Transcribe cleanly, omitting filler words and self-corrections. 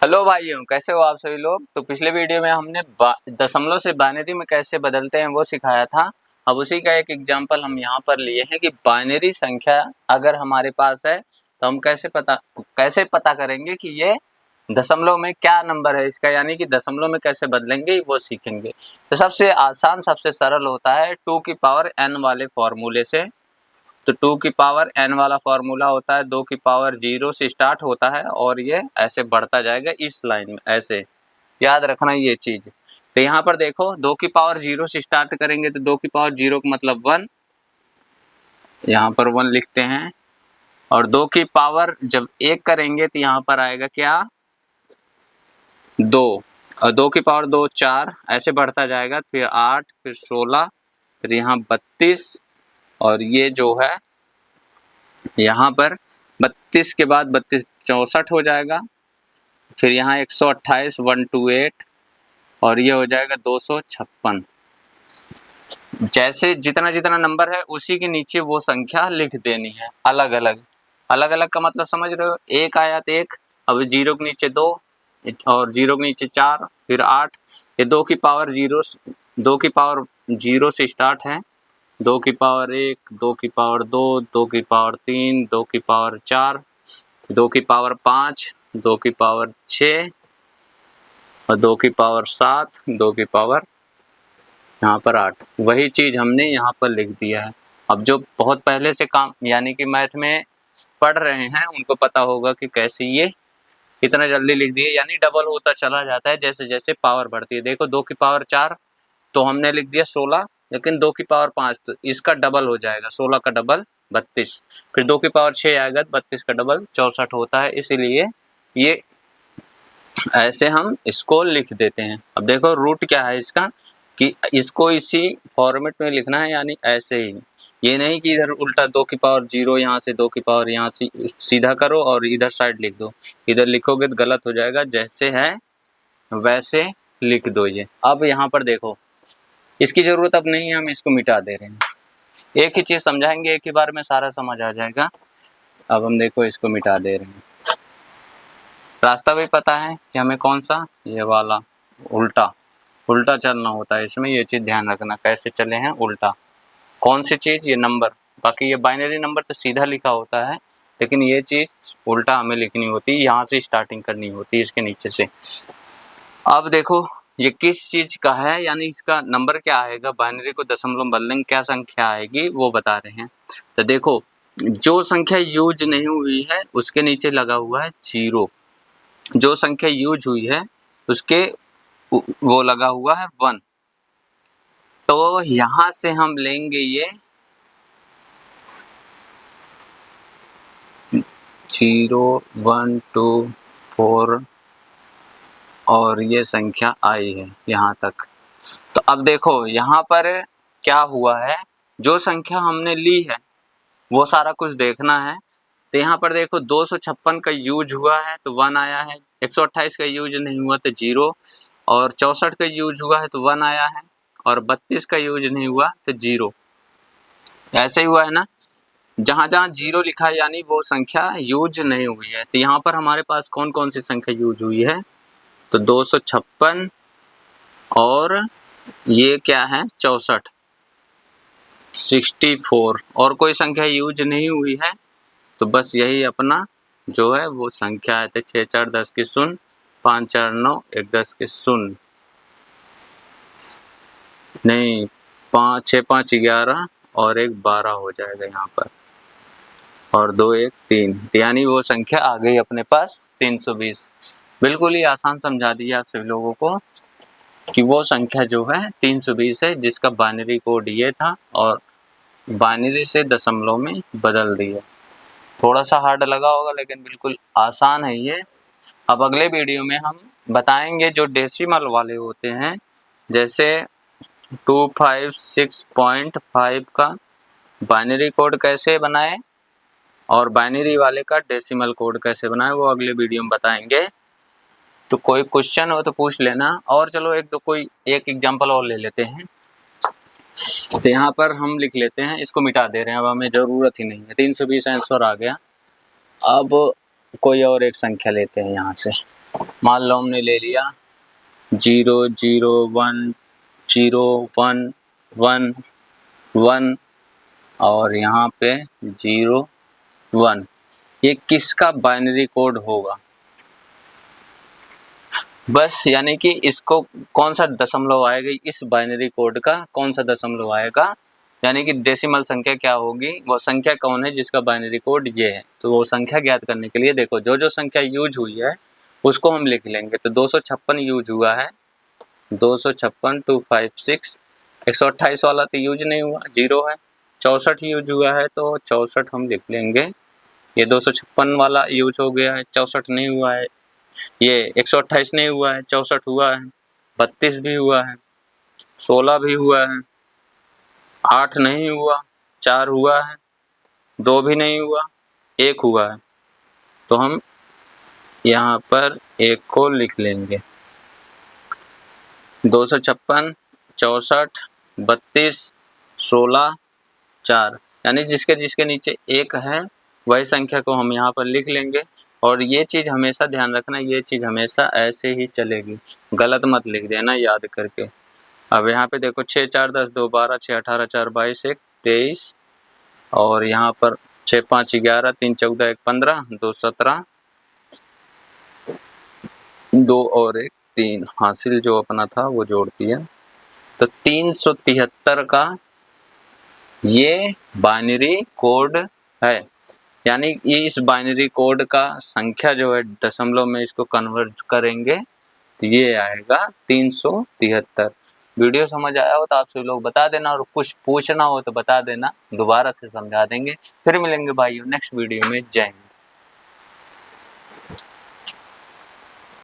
Hello भाइयों, कैसे हो आप सभी लोग। तो पिछले वीडियो में हमने दशमलव से बाइनरी में कैसे बदलते हैं वो सिखाया था। अब उसी का एक एग्जांपल हम यहाँ पर लिए हैं कि बाइनरी संख्या अगर हमारे पास है तो हम कैसे पता करेंगे कि ये दशमलव में क्या नंबर है इसका, यानी कि दशमलव में कैसे बदलेंगे वो सीखेंगे। तो सबसे आसान सबसे सरल होता है 2 की पावर n वाले फॉर्मूले से। तो 2 की पावर n वाला फॉर्मूला होता है 2 की पावर 0 से स्टार्ट होता है और ये ऐसे बढ़ता जाएगा इस लाइन में, ऐसे याद रखना ये चीज। तो यहाँ पर देखो 2 की पावर 0 से स्टार्ट करेंगे तो 2 की पावर 0 का मतलब 1, यहाँ पर 1 लिखते हैं। और 2 की पावर जब 1 करेंगे तो यहाँ पर आएगा क्या 2, और 2 की पावर 2 4, ऐसे बढ़ता जाएगा, फिर 8, फिर 16, फिर यहाँ 32, और ये जो है यहाँ पर 32 के बाद 32 64 हो जाएगा, फिर यहाँ 128 128, और ये हो जाएगा 256। जैसे जितना जितना नंबर है उसी के नीचे वो संख्या लिख देनी है अलग अलग। अलग अलग का मतलब समझ रहे हो, एक आया तो एक, अब 0 के नीचे 2 और 0 के नीचे 4, फिर 8। ये 2 की पावर 0 से स्टार्ट है, 2 की पावर 1, 2 की पावर 2, 2 की पावर 3, 2 की पावर 4, 2 की पावर 5, 2 की पावर 6, और 2 की पावर 7, 2 की पावर यहाँ पर 8। वही चीज़ हमने यहाँ पर लिख दिया है। अब जो बहुत पहले से काम यानी कि मैथ में पढ़ रहे हैं उनको पता होगा कि कैसे ये इतना जल्दी लिख दिए, यानी डबल होता चला जाता है जैसे जैसे पावर बढ़ती है। देखो 2 की पावर 4 तो हमने लिख दिया 16, लेकिन 2 की पावर 5 तो इसका डबल हो जाएगा, 16 का डबल 32, फिर 2 की पावर 6 आएगा 32 का डबल 64 होता है। इसीलिए ये ऐसे हम इसको लिख देते हैं। अब देखो रूट क्या है इसका, कि इसको इसी फॉर्मेट में लिखना है, यानी ऐसे ही, ये नहीं कि इधर उल्टा 2 की पावर 0 यहाँ से 2 की पावर यहाँ से सीधा करो और इधर साइड लिख दो, इधर लिखोगे तो गलत हो जाएगा। जैसे है वैसे लिख दो ये। अब यहाँ पर देखो इसकी ज़रूरत अब नहीं है, हम इसको मिटा दे रहे हैं। एक ही चीज़ समझाएंगे, एक ही बार में सारा समझ आ जाएगा। अब हम देखो इसको मिटा दे रहे हैं। रास्ता भी पता है कि हमें कौन सा, ये वाला उल्टा चलना होता है इसमें। ये चीज़ ध्यान रखना कैसे चले हैं उल्टा, कौन सी चीज़, ये नंबर। बाकी ये बाइनरी नंबर तो सीधा लिखा होता है, लेकिन ये चीज़ उल्टा हमें लिखनी होती है, यहाँ से स्टार्टिंग करनी होती है इसके नीचे से। अब देखो ये किस चीज़ का है, यानी इसका नंबर क्या आएगा, बाइनरी को दशमलव बदलेंगे क्या संख्या आएगी वो बता रहे हैं। तो देखो जो संख्या यूज नहीं हुई है उसके नीचे लगा हुआ है 0, जो संख्या यूज हुई है उसके वो लगा हुआ है 1। तो यहाँ से हम लेंगे ये 0 1 2 4 और ये संख्या आई है यहाँ तक। तो अब देखो यहाँ पर क्या हुआ है, जो संख्या हमने ली है वो सारा कुछ देखना है। तो यहाँ पर देखो 256 का यूज हुआ है तो 1 आया है, 128 का यूज नहीं हुआ तो 0, और 64 का यूज हुआ है तो 1 आया है, और 32 का यूज नहीं हुआ तो 0। ऐसे ही हुआ है ना, जहाँ जहाँ 0 लिखा है यानी वो संख्या यूज नहीं हुई है। तो यहाँ पर हमारे पास कौन कौन सी संख्या यूज हुई है, तो 256 और ये क्या है 64, 64, और कोई संख्या यूज नहीं हुई है तो बस यही अपना जो है वो संख्या है। तो 6 4 10 के 0, 5 4 9 1 10 के 0, नहीं 5 6 5 11 और 1 12 हो जाएगा यहाँ पर, और 2 1 3, यानी वो संख्या आ गई अपने पास 320। बिल्कुल ही आसान समझा दिया आप सभी लोगों को कि वो संख्या जो है 320 है, जिसका बाइनरी कोड ये था और बाइनरी से दशमलव में बदल दिया। थोड़ा सा हार्ड लगा होगा लेकिन बिल्कुल आसान है ये। अब अगले वीडियो में हम बताएंगे जो डेसिमल वाले होते हैं, जैसे 256.5 का बाइनरी कोड कैसे बनाए और बाइनरी वाले का डेसिमल कोड कैसे बनाए, वो अगले वीडियो में बताएंगे। तो कोई क्वेश्चन हो तो पूछ लेना। और चलो कोई एक एग्जांपल और ले लेते हैं। तो यहाँ पर हम लिख लेते हैं, इसको मिटा दे रहे हैं, अब हमें ज़रूरत ही नहीं है, 320 आंसर आ गया। अब कोई और एक संख्या लेते हैं यहाँ से। मान लो हमने ले लिया 0 0 1 0 1 1 1 और यहाँ पे 0 1। ये किसका बाइनरी कोड होगा? बस यानी कि इसको कौन सा दशमलव आएगा, इस बाइनरी कोड का कौन सा दशमलव आएगा, यानी कि डेसिमल संख्या क्या होगी, वो संख्या कौन है जिसका बाइनरी कोड ये है। तो वो संख्या ज्ञात करने के लिए देखो जो जो संख्या यूज हुई है उसको हम लिख लेंगे। तो 256 यूज हुआ है, 256 256। 128 वाला तो यूज नहीं हुआ, 0 है। 64 यूज हुआ है तो 64 हम लिख लेंगे। ये 256 वाला यूज हो गया है, 64 नहीं हुआ है। ये 128 नहीं हुआ है, 64 हुआ है। 32 भी हुआ है, 16 भी हुआ है, 8 नहीं हुआ, 4 हुआ है, 2 भी नहीं हुआ, 1 हुआ है। तो हम यहाँ पर 1 को लिख लेंगे। 256 64 32 16 4, यानी जिसके जिसके नीचे 1 है वही संख्या को हम यहाँ पर लिख लेंगे। और ये चीज़ हमेशा ध्यान रखना, ये चीज़ हमेशा ऐसे ही चलेगी, गलत मत लिख देना याद करके। अब यहाँ पे देखो 6 4 10 2 12 6 18 4 22 1 23 और यहाँ पर 6 5 11 3 14 1 15 2 17 2 और 1 3 हासिल जो अपना था वो जोड़ दिया। तो 373 का ये बाइनरी कोड है। यानी ये इस बाइनरी कोड का संख्या जो है दशमलव में इसको कन्वर्ट करेंगे तो ये आएगा 373। वीडियो समझ आया हो तो आप सभी लोग बता देना, और कुछ पूछना हो तो बता देना, दोबारा से समझा देंगे। फिर मिलेंगे भाइयों नेक्स्ट वीडियो में। जय हिंद।